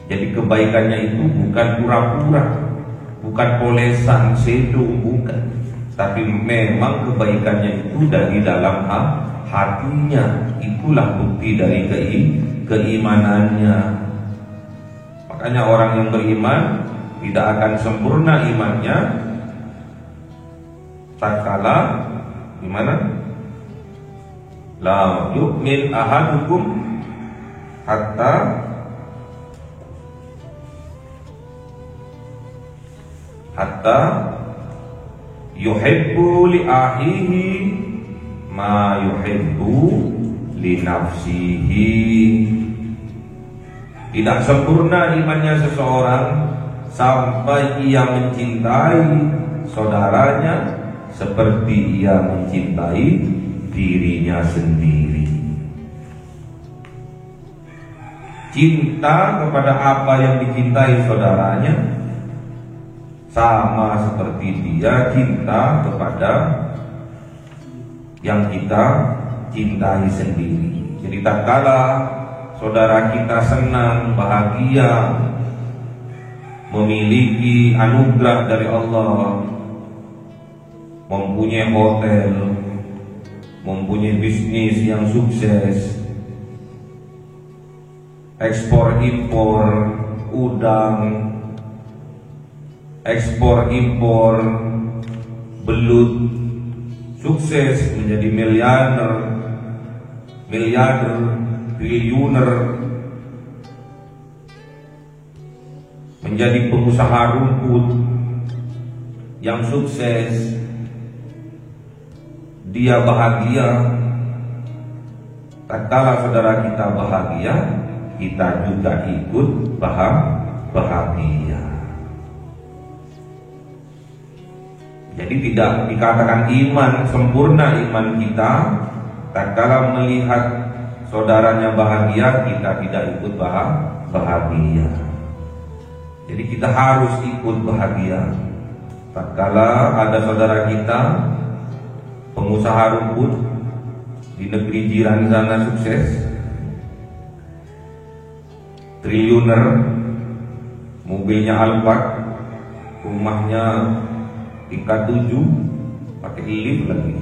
Jadi kebaikannya itu bukan pura-pura, bukan polesan, shadow, bukan. Tapi memang kebaikannya itu dari dalam hatinya. Itulah bukti dari keimanannya. Makanya orang yang beriman tidak akan sempurna imannya tatkala gimana? La yu'min ahadukum hatta yuhibbu li ahihi ma yuhibbu li nafsihi. Tidak sempurna imannya seseorang sampai ia mencintai saudaranya seperti ia mencintai dirinya sendiri. Cinta kepada apa yang dicintai saudaranya sama seperti dia cinta kepada yang kita cintai sendiri. Jadi tatkala saudara kita senang, bahagia, memiliki anugerah dari Allah, mempunyai hotel, mempunyai bisnis yang sukses, ekspor impor udang, ekspor impor belut, sukses menjadi miliarder, triliuner, menjadi pengusaha rumput yang sukses, dia bahagia. Tatkala saudara kita bahagia, kita juga ikut bahagia. Jadi tidak dikatakan iman, sempurna iman kita tatkala melihat saudaranya bahagia, kita tidak ikut bahagia. Jadi kita harus ikut bahagia. Tatkala ada saudara kita pengusaha rumput di negeri jiran sana sukses, triliuner, mobilnya Alphard, rumahnya tingkat 7, pakai lift lagi.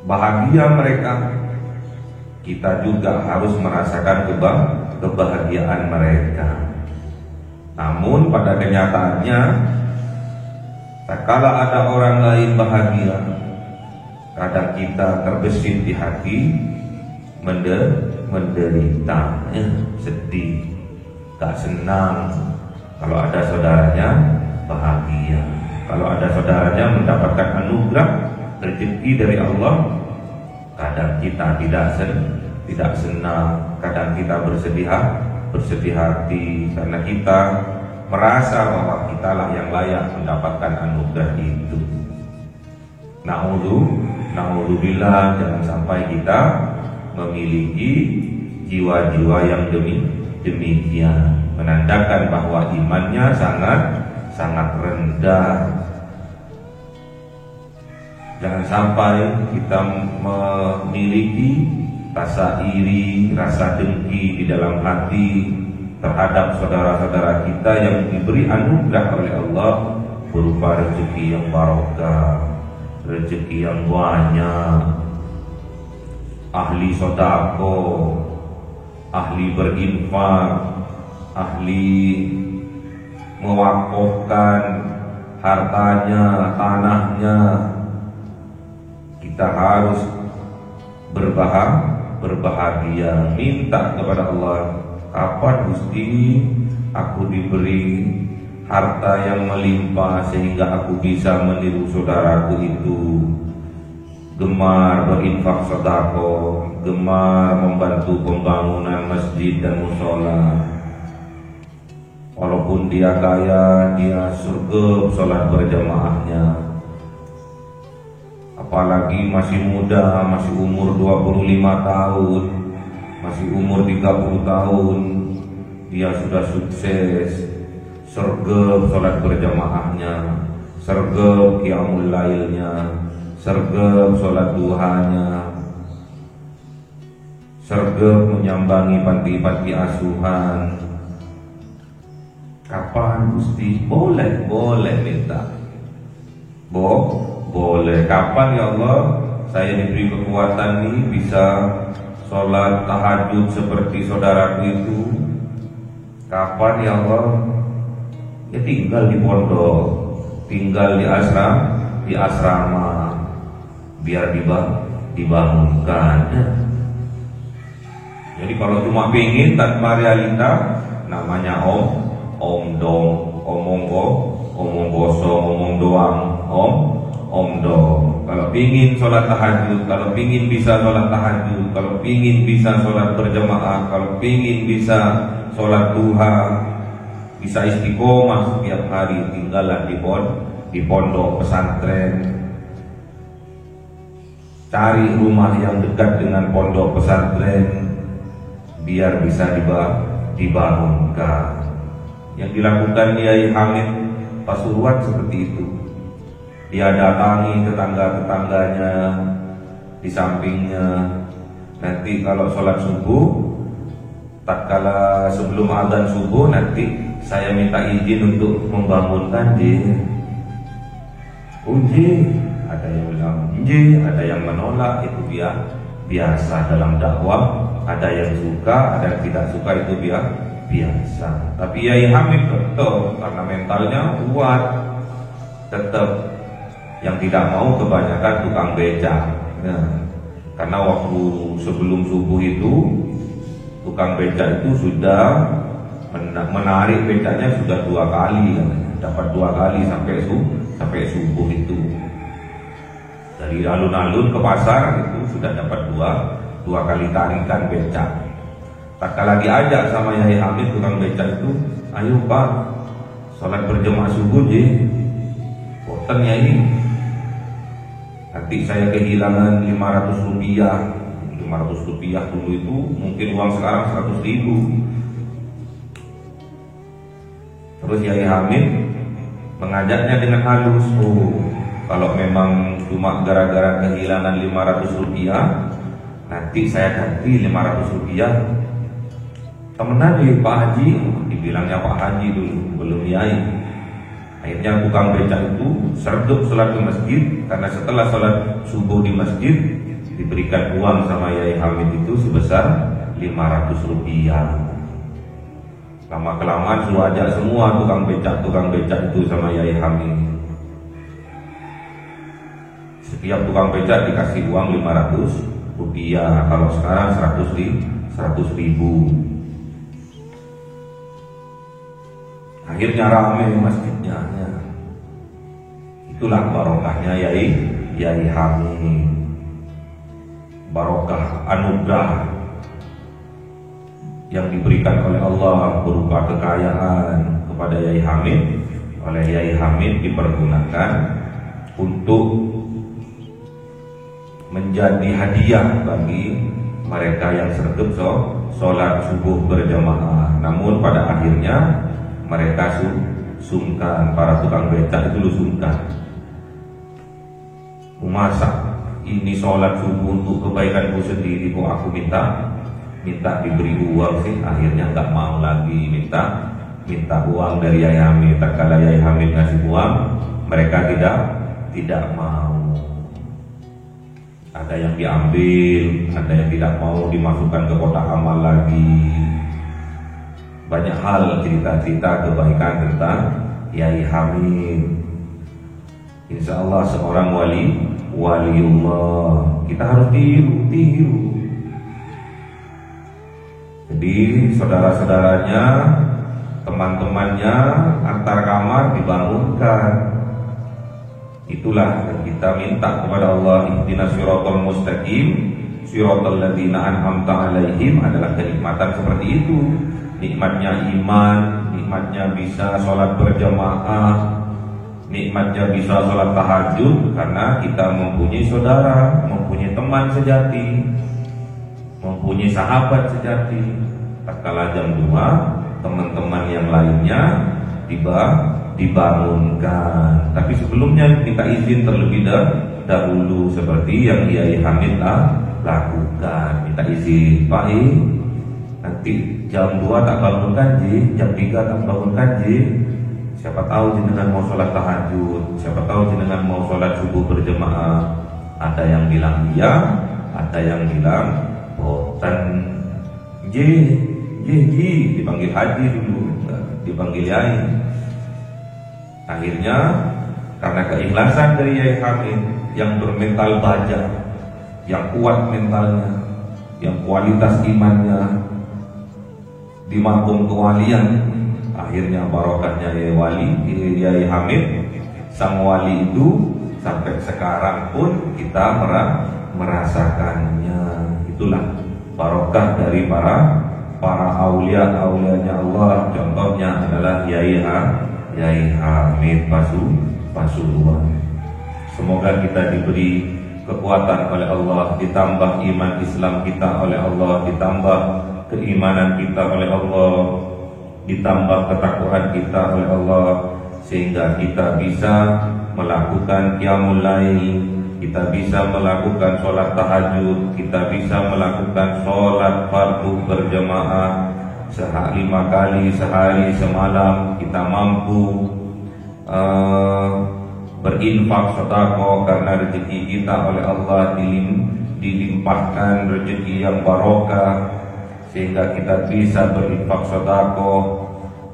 Bahagia mereka, kita juga harus merasakan kebahagiaan mereka. Namun pada kenyataannya, tatkala ada orang lain bahagia, kadang kita terbesit di hati, menderita, sedih, gak senang kalau ada saudaranya bahagia, kalau ada saudaranya mendapatkan anugerah rezeki dari Allah. Kadang kita tidak senang, kadang kita bersedih hati karena kita merasa bahwa kitalah yang layak mendapatkan anugerah itu. Na'udzubillah, jangan sampai kita memiliki jiwa-jiwa yang demikian, menandakan bahwa imannya sangat rendah. Jangan sampai kita memiliki rasa iri, rasa dengki di dalam hati terhadap saudara-saudara kita yang diberi anugerah oleh Allah berupa rezeki yang barokah, rezeki yang banyak, ahli sedekah, ahli berinfak, ahli mewakafkan hartanya, tanahnya. Kita harus berbahagia, minta kepada Allah, kapan Gusti aku diberi harta yang melimpah sehingga aku bisa meniru saudaraku itu, gemar berinfak sedekah, gemar membantu pembangunan masjid dan musola. Walaupun dia kaya, dia surga sholat berjamaahnya. Apalagi masih muda, masih umur 25 tahun, masih umur 30 tahun, dia sudah sukses. Surga sholat berjamaahnya, surga qiyamul lailnya, surga sholat duhanya, surga menyambangi panti-panti asuhan. Kapan Gusti? Boleh minta. Boleh. Kapan ya Allah saya diberi kekuatan nih bisa sholat tahajud seperti saudaraku itu? Kapan ya Allah? Ya tinggal di pondok, tinggal di asrama, biar dibangunkan. Jadi kalau cuma pingin tanpa realita, namanya omong kosong, omong doang, om dong. Kalau pingin sholat tahajud, kalau pingin bisa sholat tahajud, kalau pingin bisa sholat berjamaah, kalau pingin bisa sholat duha, bisa istiqomah setiap hari, tinggallah di pondok pesantren. Cari rumah yang dekat dengan pondok pesantren, biar bisa dibangunkan. Yang dilakukan Yai Hamid Pasuruan seperti itu. Dia datangi tetangga-tetangganya di sampingnya. Nanti kalau sholat subuh, tatkala sebelum azan subuh, nanti saya minta izin untuk membangunkan dia. Ada yang bilang ada yang menolak, itu biasa dalam dakwah. Ada yang suka, ada yang tidak suka, itu biasa. Tapi Yai Hamid tetap, karena mentalnya kuat, tetap. Yang tidak mau kebanyakan tukang becak. Nah, karena waktu sebelum subuh itu tukang becak itu sudah menarik becaknya sudah 2 kali, dapat 2 kali sampai subuh itu. Dari alun-alun ke pasar itu sudah dapat dua kali tarikan becak. Tak kala diajak sama Yai Hamid tukang becak itu, ayo Pak, sholat berjamaah subuh boten Yai. Nanti saya kehilangan 500 rupiah. 500 rupiah dulu itu mungkin uang sekarang 100.000. Terus Yai Hamid mengajaknya dengan halus, kalau memang cuma gara-gara kehilangan 500 rupiah, nanti saya ganti 500 rupiah. Temenan nih Pak Haji, dibilangnya Pak Haji dulu, belum Yai. Akhirnya tukang becak itu serduk sholat di masjid, karena setelah sholat subuh di masjid diberikan uang sama Yai Hamid itu sebesar 500 rupiah. Lama-kelamaan suruh ajak semua tukang becak itu sama Yai Hamid. Setiap tukang becak dikasih uang 500 rupiah. Kalau sekarang 100.000. Akhirnya ramai masjidnya. Itulah barokahnya Yai Hamid. Barokah anugerah yang diberikan oleh Allah berupa kekayaan kepada Yai Hamid. Oleh Yai Hamid dipergunakan untuk menjadi hadiah bagi mereka yang serdep sholat subuh berjamaah. Namun pada akhirnya mereka sungkan, para tukang becak itu sungkan. Masa ini sholat subuh untuk kebaikanku sendiri kok aku minta diberi uang sih? Akhirnya nggak mau lagi minta uang dari Yai Hamid. Tatkala Yai Hamid ngasih uang, mereka tidak mau. Ada yang diambil, ada yang tidak mau dimasukkan ke kotak amal lagi. Banyak hal cerita-cerita kebaikan tentang Yai Hamid. Insya Allah seorang waliullah, kita harus tiru. Jadi saudara-saudaranya, teman-temannya antar kamar dibangunkan. Itulah yang kita minta kepada Allah, ihdinas siratal mustaqim, siratal ladzina an'amta 'alaihim, adalah kenikmatan seperti itu. Nikmatnya iman, nikmatnya bisa sholat berjamaah, nikmatnya bisa sholat tahajud karena kita mempunyai saudara, mempunyai teman sejati, mempunyai sahabat sejati. Tatkala jam 2, teman-teman yang lainnya dibangunkan. Tapi sebelumnya kita izin terlebih dahulu seperti yang Kiai Hamid lakukan. Minta izin, Pak nanti jam 2 tak bangunkan ji, jam 3 tak bangunkan ji. Siapa tahu jenengan mau sholat tahajud, siapa tahu jenengan mau sholat subuh berjamaah. Ada yang bilang iya, ada yang bilang boten. Ji, dipanggil haji dulu, dipanggil yai. Akhirnya karena keikhlasan dari Yai Hamid yang bermental baja, yang kuat mentalnya, yang kualitas imannya di makom kewalian, akhirnya barokahnya Yai Hamid sang wali itu sampai sekarang pun kita merasakannya. Itulah barokah dari para aulianya Allah. Contohnya adalah Yai Hamid Pasuruan. Semoga kita diberi kekuatan oleh Allah, ditambah iman Islam kita oleh Allah, ditambah keimanan kita oleh Allah, ditambah ketakwaan kita oleh Allah, sehingga kita bisa melakukan qiyamul lail, kita bisa melakukan sholat tahajud, kita bisa melakukan sholat fardu berjamaah 5 kali sehari semalam. Kita mampu berinfak sedekah karena rezeki kita oleh Allah dilimpahkan rezeki yang barokah, sehingga kita bisa berinfak sedekah,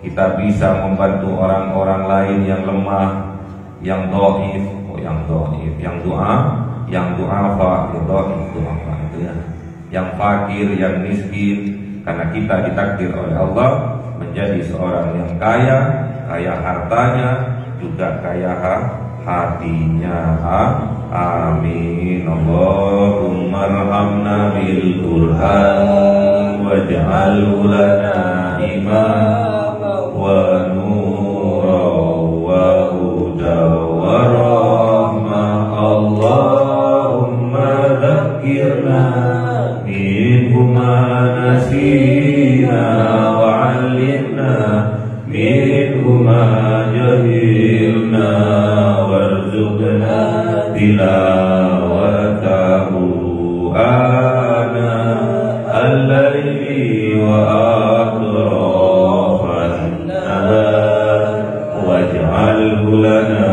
kita bisa membantu orang-orang lain yang lemah, yang dhaif, yang du'afa itu ya, yang fakir, yang miskin. Karena kita ditakdir oleh Allah menjadi seorang yang kaya hartanya, juga kaya hatinya. Amin. Allahumma arhamna bil Qur'an waj'alhu lana imama wa nuran wa hudan wa rahmah. Allahumma dzakirna minhu ma nasina wa 'allimna minhu ma jahilna warzuqna tilawatahu ana al-laili wa atrafan nahar waj'alhu lana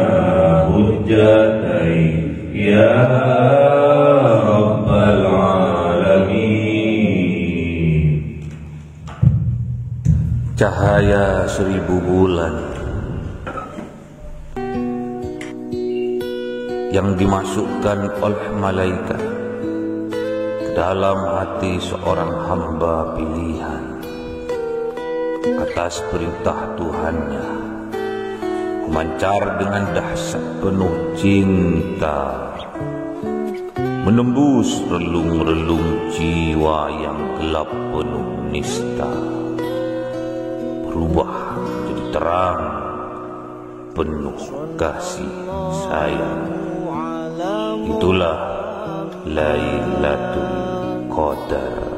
hujjatai ya rabbal alamin. Cahaya 1000 bulan yang dimasukkan oleh malaikat ke dalam hati seorang hamba pilihan atas perintah Tuhannya, memancar dengan dahsyat penuh cinta, menembus relung-relung jiwa yang gelap penuh nista, berubah menjadi terang penuh kasih sayang. Itulah Lailatul Qadar.